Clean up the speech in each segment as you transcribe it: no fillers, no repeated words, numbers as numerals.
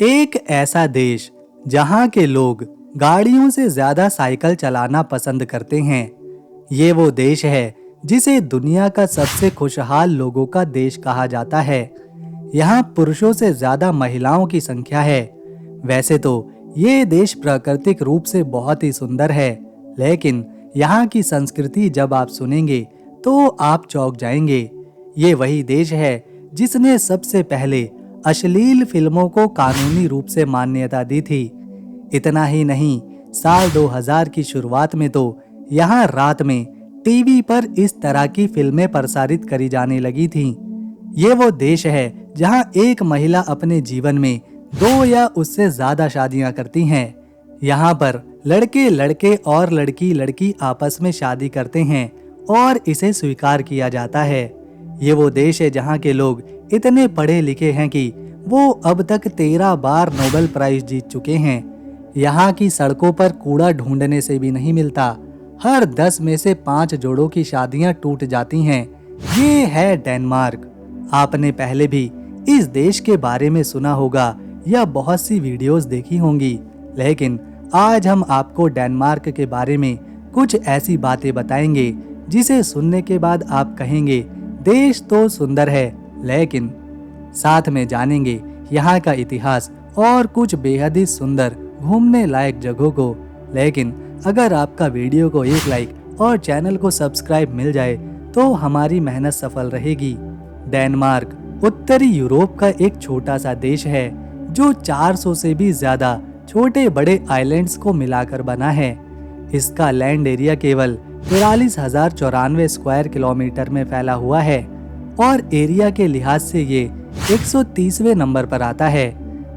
एक ऐसा देश जहां के लोग गाड़ियों से ज्यादा साइकिल चलाना पसंद करते हैं। ये वो देश है जिसे दुनिया का सबसे खुशहाल लोगों का देश कहा जाता है। यहाँ पुरुषों से ज्यादा महिलाओं की संख्या है। वैसे तो ये देश प्राकृतिक रूप से बहुत ही सुंदर है, लेकिन यहाँ की संस्कृति जब आप सुनेंगे तो आप चौंक जाएंगे। ये वही देश है जिसने सबसे पहले अश्लील फिल्मों को कानूनी रूप से मान्यता दी थी। इतना ही नहीं, साल 2000 की शुरुआत में तो यहाँ रात में टीवी पर इस तरह की फिल्में प्रसारित करी जाने लगी थीं। ये वो देश है जहाँ एक महिला अपने जीवन में 2 या उससे ज्यादा शादियां करती हैं। यहाँ पर लड़के लड़के और लड़की लड़की आपस में शादी करते हैं और इसे स्वीकार किया जाता है। ये वो देश है जहाँ के लोग इतने पढ़े लिखे हैं कि वो अब तक 13 बार नोबेल प्राइज जीत चुके हैं। यहाँ की सड़कों पर कूड़ा ढूंढने से भी नहीं मिलता। हर 10 में से 5 जोड़ों की शादियां टूट जाती हैं। ये है डेनमार्क। आपने पहले भी इस देश के बारे में सुना होगा या बहुत सी वीडियोस देखी होंगी, लेकिन आज हम आपको डेनमार्क के बारे में कुछ ऐसी बातें बताएंगे जिसे सुनने के बाद आप कहेंगे देश तो सुंदर है, लेकिन साथ में जानेंगे यहाँ का इतिहास और कुछ बेहद ही सुंदर घूमने लायक जगहों को। लेकिन अगर आपका वीडियो को एक लाइक और चैनल को सब्सक्राइब मिल जाए तो हमारी मेहनत सफल रहेगी। डेनमार्क उत्तरी यूरोप का एक छोटा सा देश है जो 400 से भी ज्यादा छोटे बड़े आइलैंड्स को मिलाकर बना है। इसका लैंड एरिया केवल 43,094 स्क्वायर किलोमीटर में फैला हुआ है और एरिया के लिहाज से ये 130वें नंबर पर आता है।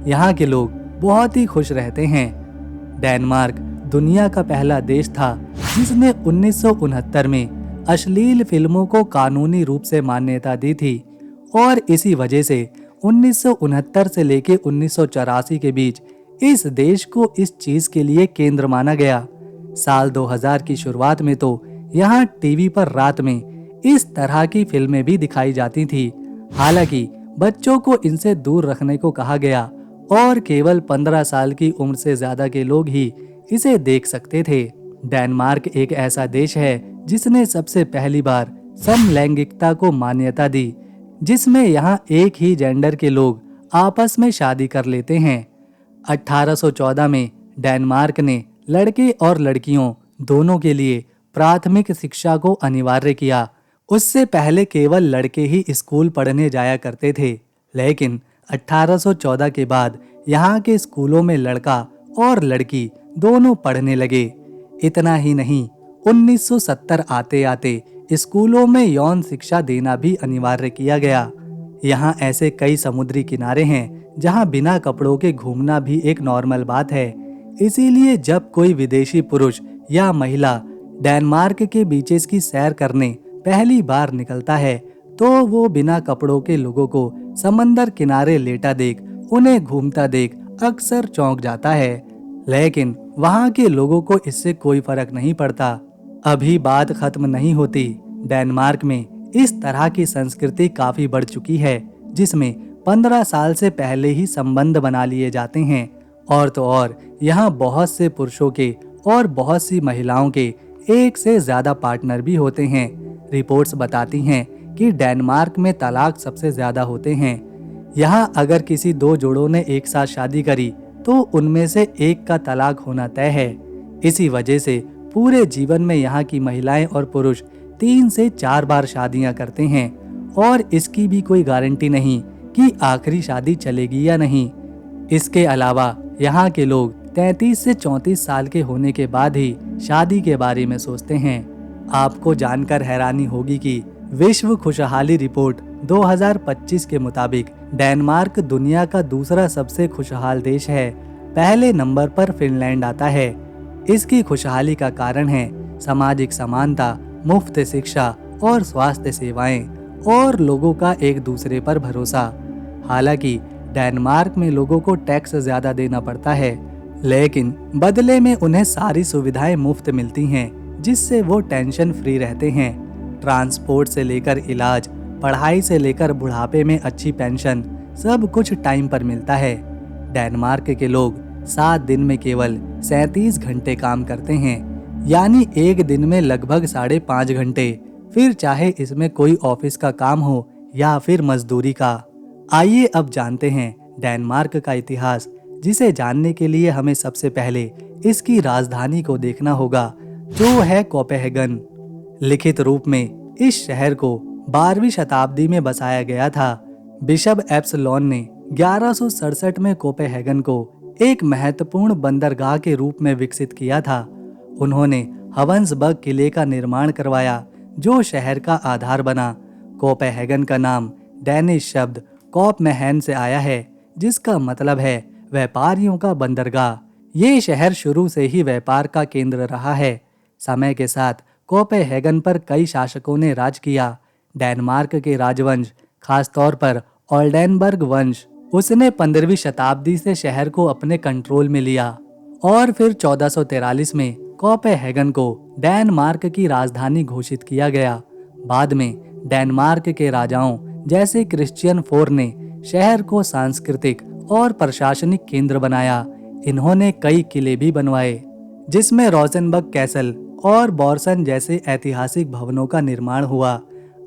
यहाँ के लोग बहुत ही खुश रहते हैं। डेनमार्क दुनिया का पहला देश था जिसने 1969 में अश्लील फिल्मों को कानूनी रूप से मान्यता दी थी और इसी वजह से 1969 से लेकर 1984 के बीच इस देश को इस चीज के लिए केंद्र माना गया। साल 2000 की शुरुआत में तो यहाँ टीवी पर रात में इस तरह की फिल्में भी दिखाई जाती थी। हालांकि बच्चों को इनसे दूर रखने को कहा गया और केवल 15 साल की उम्र से ज्यादा के लोग ही इसे देख सकते थे। डेनमार्क एक ऐसा देश है जिसने सबसे पहली बार समलैंगिकता को मान्यता दी, जिसमें यहाँ एक ही जेंडर के लोग आपस में शादी कर लेते हैं। 1814 में डेनमार्क ने लड़के और लड़कियों दोनों के लिए प्राथमिक शिक्षा को अनिवार्य किया। उससे पहले केवल लड़के ही स्कूल पढ़ने जाया करते थे, लेकिन 1814 के बाद यहाँ के स्कूलों में लड़का और लड़की दोनों पढ़ने लगे। इतना ही नहीं, 1970 आते आते स्कूलों में यौन शिक्षा देना भी अनिवार्य किया गया। यहाँ ऐसे कई समुद्री किनारे हैं जहाँ बिना कपड़ों के घूमना भी एक नॉर्मल बात है। इसीलिए जब कोई विदेशी पुरुष या महिला डेनमार्क के बीचेस की सैर करने पहली बार निकलता है तो वो बिना कपड़ों के लोगों को समंदर किनारे लेटा देख, उन्हें घूमता देख अक्सर चौंक जाता है। लेकिन वहाँ के लोगों को इससे कोई फर्क नहीं पड़ता। अभी बात खत्म नहीं होती। डेनमार्क में इस तरह की संस्कृति काफी बढ़ चुकी है, जिसमें 15 साल से पहले ही संबंध बना लिए जाते हैं। और तो और यहाँ बहुत से पुरुषों के और बहुत सी महिलाओं के एक से ज्यादा पार्टनर भी होते हैं। रिपोर्ट्स बताती हैं कि डेनमार्क में तलाक सबसे ज्यादा होते हैं। यहाँ अगर किसी 2 जोड़ों ने एक साथ शादी करी तो उनमें से एक का तलाक होना तय है। इसी वजह से पूरे जीवन में यहाँ की महिलाएं और पुरुष 3 से 4 बार शादियां करते हैं और इसकी भी कोई गारंटी नहीं कि आखिरी शादी चलेगी या नहीं। इसके अलावा यहाँ के लोग 33 से 34 साल के होने के बाद ही शादी के बारे में सोचते हैं। आपको जानकर हैरानी होगी कि विश्व खुशहाली रिपोर्ट 2025 के मुताबिक डेनमार्क दुनिया का दूसरा सबसे खुशहाल देश है। पहले नंबर पर फिनलैंड आता है। इसकी खुशहाली का कारण है सामाजिक समानता, मुफ्त शिक्षा और स्वास्थ्य सेवाएं और लोगों का एक दूसरे पर भरोसा। हालांकि डेनमार्क में लोगों को टैक्स ज्यादा देना पड़ता है, लेकिन बदले में उन्हें सारी सुविधाएं मुफ्त मिलती हैं, जिससे वो टेंशन फ्री रहते हैं। ट्रांसपोर्ट से लेकर इलाज, पढ़ाई से लेकर बुढ़ापे में अच्छी पेंशन, सब कुछ टाइम पर मिलता है। डेनमार्क के लोग 7 दिन में केवल 37 घंटे काम करते हैं, यानी एक दिन में लगभग 5.5 घंटे, फिर चाहे इसमें कोई ऑफिस का काम हो या फिर मजदूरी का। आइए अब जानते हैं डेनमार्क का इतिहास, जिसे जानने के लिए हमें सबसे पहले इसकी राजधानी को देखना होगा, जो है कोपेनहेगन। लिखित रूप में इस शहर को 12वीं शताब्दी में बसाया गया था। बिशप एप्सलॉन ने 1167 में कोपेनहेगन को एक महत्वपूर्ण बंदरगाह के रूप में विकसित किया था। उन्होंने हवंसबर्ग किले का निर्माण करवाया, जो शहर का आधार बना। कोपेनहेगन का नाम डैनिश शब्द कोपमेहन से आया है, जिसका मतलब है व्यापारियों का बंदरगाह। ये शहर शुरू से ही व्यापार का केंद्र रहा है। समय के साथ कोपेनहेगन पर कई शासकों ने राज किया। डेनमार्क के राजवंश, खासतौर पर ओल्डेनबर्ग वंश, उसने 15वीं शताब्दी से शहर को अपने कंट्रोल में लिया और फिर 1443 में कोपेनहेगन को डेनमार्क की राजधानी घोषित किया गया। बाद में डेनमार्क के राजाओं जैसे क्रिश्चियन IV ने शहर को सांस्कृतिक और प्रशासनिक केंद्र बनाया। इन्होंने कई किले भी बनवाए, जिसमें रोसेनबर्ग कैसल और बोर्सन जैसे ऐतिहासिक भवनों का निर्माण हुआ।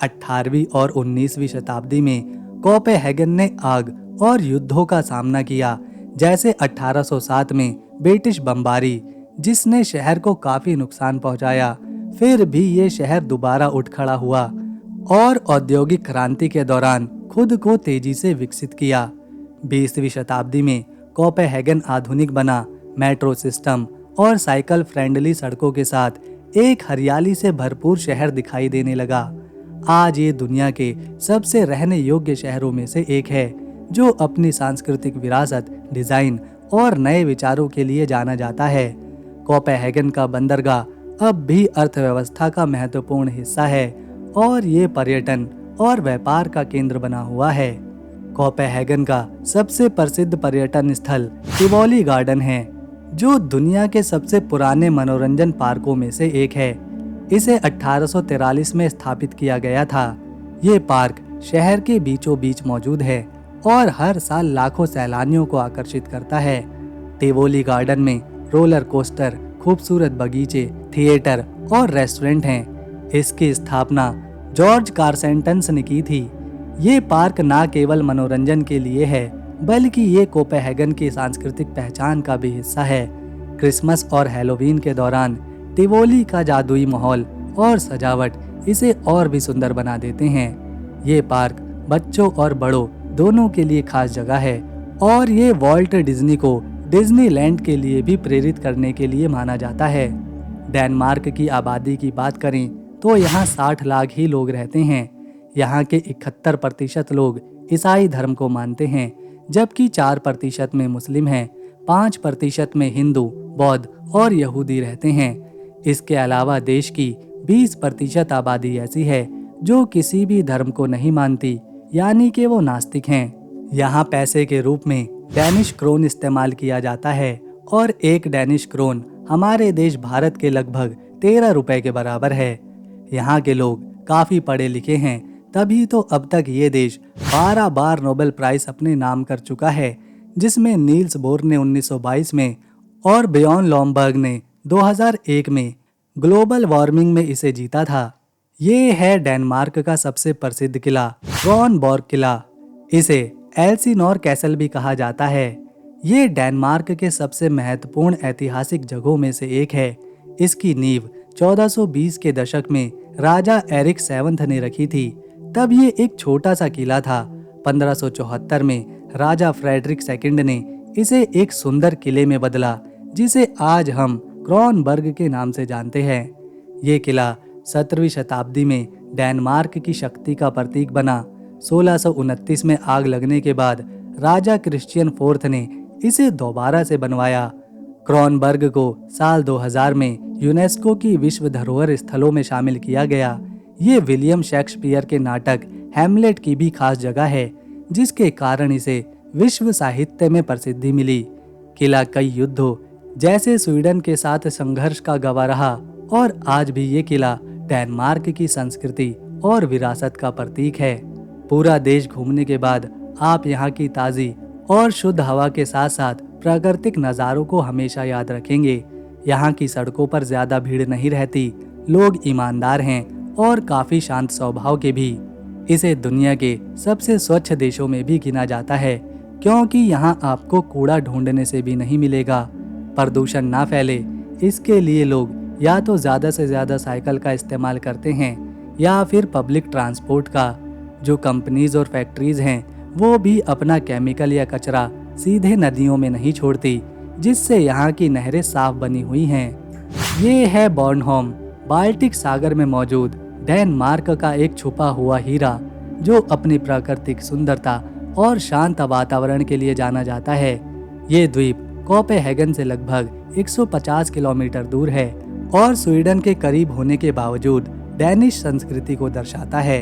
18वीं और 19वीं शताब्दी में कोपेनहेगन ने आग और युद्धों का सामना किया, जैसे 1807 में ब्रिटिश बमबारी, जिसने शहर को काफी नुकसान पहुंचाया। फिर भी ये शहर दोबारा उठ खड़ा हुआ और औद्योगिक क्रांति के दौरान खुद को तेजी से विकसित किया। 20वीं शताब्दी में कोपेनहेगन आधुनिक बना। मेट्रो सिस्टम और साइकिल फ्रेंडली सड़कों के साथ एक हरियाली से भरपूर शहर दिखाई देने लगा। आज ये दुनिया के सबसे रहने योग्य शहरों में से एक है, जो अपनी सांस्कृतिक विरासत, डिजाइन और नए विचारों के लिए जाना जाता है। कोपेनहेगन का बंदरगाह अब भी अर्थव्यवस्था का महत्वपूर्ण हिस्सा है और ये पर्यटन और व्यापार का केंद्र बना हुआ है। कोपेनहेगन का सबसे प्रसिद्ध पर्यटन स्थल टिवोली गार्डन है, जो दुनिया के सबसे पुराने मनोरंजन पार्कों में से एक है। इसे 1843 में स्थापित किया गया था। ये पार्क शहर के बीचों बीच मौजूद है और हर साल लाखों सैलानियों को आकर्षित करता है। टिवोली गार्डन में रोलर कोस्टर, खूबसूरत बगीचे, थिएटर और रेस्टोरेंट हैं। इसकी स्थापना जॉर्ज कार्सेंटन्स ने की थी। ये पार्क न केवल मनोरंजन के लिए है, बल्कि ये कोपेनहेगन की सांस्कृतिक पहचान का भी हिस्सा है। क्रिसमस और हैलोवीन के दौरान टिवोली का जादुई माहौल और सजावट इसे और भी सुंदर बना देते हैं। ये पार्क बच्चों और बड़ों दोनों के लिए खास जगह है और ये वॉल्ट डिज्नी को डिज्नीलैंड के लिए भी प्रेरित करने के लिए माना जाता है। डेनमार्क की आबादी की बात करें तो यहाँ 60 लाख ही लोग रहते हैं। यहाँ के 71% लोग ईसाई धर्म को मानते हैं, जबकि 4% में मुस्लिम हैं, 5% में हिंदू, बौद्ध और यहूदी रहते हैं। इसके अलावा देश की 20% आबादी ऐसी है जो किसी भी धर्म को नहीं मानती, यानी कि वो नास्तिक हैं। यहाँ पैसे के रूप में डैनिश क्रोन इस्तेमाल किया जाता है और एक डैनिश क्रोन हमारे देश भारत के लगभग 13 रुपए के बराबर है। यहाँ के लोग काफी पढ़े लिखे हैं, तभी तो अब तक ये देश 12 बार नोबेल प्राइज अपने नाम कर चुका है, जिसमें नील्स बोर ने 1922 में और बियॉन लॉम्बर्ग ने 2001 में ग्लोबल वार्मिंग में इसे जीता था। ये है डेनमार्क का सबसे प्रसिद्ध किला, क्रोनबॉर्ग किला। इसे एल्सिनोर कैसल भी कहा जाता है। ये डेनमार्क के सबसे महत्वपूर्ण ऐतिहासिक जगहों में से एक है। इसकी नींव 1420 के दशक में राजा एरिक 7 ने रखी थी। तब ये एक छोटा सा किला था। 1574 में राजा फ्रेडरिक II ने इसे एक सुंदर किले में बदला, जिसे आज हम क्रोनबर्ग के नाम से जानते हैं। ये किला 17वीं शताब्दी में डेनमार्क की शक्ति का प्रतीक बना। 1629 में आग लगने के बाद राजा क्रिश्चियन IV ने इसे दोबारा से बनवाया। क्रोनबर्ग को साल 2000 में यूनेस्को की विश्व धरोहर स्थलों में शामिल किया गया। ये विलियम शेक्सपियर के नाटक हैमलेट की भी खास जगह है, जिसके कारण इसे विश्व साहित्य में प्रसिद्धि मिली। किला कई युद्धों जैसे स्वीडन के साथ संघर्ष का गवाह रहा और आज भी ये किला डेनमार्क की संस्कृति और विरासत का प्रतीक है। पूरा देश घूमने के बाद आप यहाँ की ताज़ी और शुद्ध हवा के साथ साथ प्राकृतिक नज़ारों को हमेशा याद रखेंगे। यहाँ की सड़कों पर ज्यादा भीड़ नहीं रहती, लोग ईमानदार हैं और काफी शांत स्वभाव के भी। इसे दुनिया के सबसे स्वच्छ देशों में भी गिना जाता है, क्योंकि यहाँ आपको कूड़ा ढूंढने से भी नहीं मिलेगा। प्रदूषण ना फैले, इसके लिए लोग या तो ज़्यादा से ज़्यादा साइकिल का इस्तेमाल करते हैं या फिर पब्लिक ट्रांसपोर्ट का। जो कंपनीज और फैक्ट्रीज हैं वो भी अपना केमिकल या कचरा सीधे नदियों में नहीं छोड़ती, जिससे यहाँ की नहरें साफ बनी हुई हैं। ये है बॉर्नहोम, बाल्टिक सागर में मौजूद डेनमार्क का एक छुपा हुआ हीरा, जो अपनी प्राकृतिक सुंदरता और शांत वातावरण के लिए जाना जाता है। ये द्वीप कोपेनहेगन से लगभग 150 किलोमीटर दूर है और स्वीडन के करीब होने के बावजूद डेनिश संस्कृति को दर्शाता है।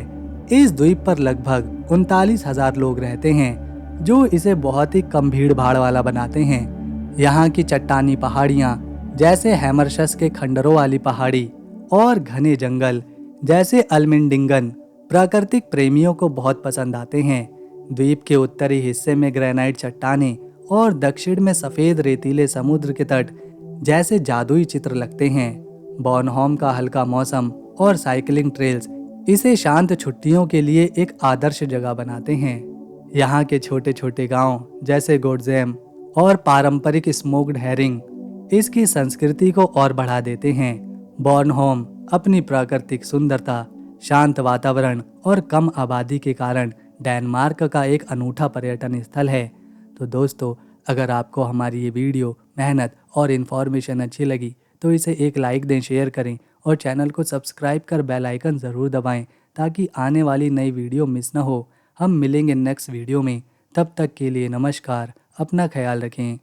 इस द्वीप पर लगभग 39,000 लोग रहते हैं, जो इसे बहुत ही कम भीड़ भाड़ वाला बनाते हैं। यहाँ की चट्टानी पहाड़ियाँ जैसे हैमरशस के खंडरों वाली पहाड़ी और घने जंगल जैसे अल्मिंडिंगन प्राकृतिक प्रेमियों को बहुत पसंद आते हैं। द्वीप के उत्तरी हिस्से में ग्रेनाइट चट्टानें और दक्षिण में सफेद रेतीले समुद्र के तट जैसे जादुई चित्र लगते हैं। बॉर्नहोम का हल्का मौसम और साइकिलिंग ट्रेल्स इसे शांत छुट्टियों के लिए एक आदर्श जगह बनाते हैं। यहाँ के छोटे छोटे गांव जैसे गोडजेम और पारंपरिक स्मोक्ड हेरिंग इसकी संस्कृति को और बढ़ा देते हैं। बॉर्नहोम अपनी प्राकृतिक सुंदरता, शांत वातावरण और कम आबादी के कारण डेनमार्क का एक अनूठा पर्यटन स्थल है। तो दोस्तों, अगर आपको हमारी ये वीडियो, मेहनत और इन्फॉर्मेशन अच्छी लगी तो इसे एक लाइक दें, शेयर करें और चैनल को सब्सक्राइब कर बेल आइकन ज़रूर दबाएं, ताकि आने वाली नई वीडियो मिस ना हो। हम मिलेंगे नेक्स्ट वीडियो में, तब तक के लिए नमस्कार, अपना ख्याल रखें।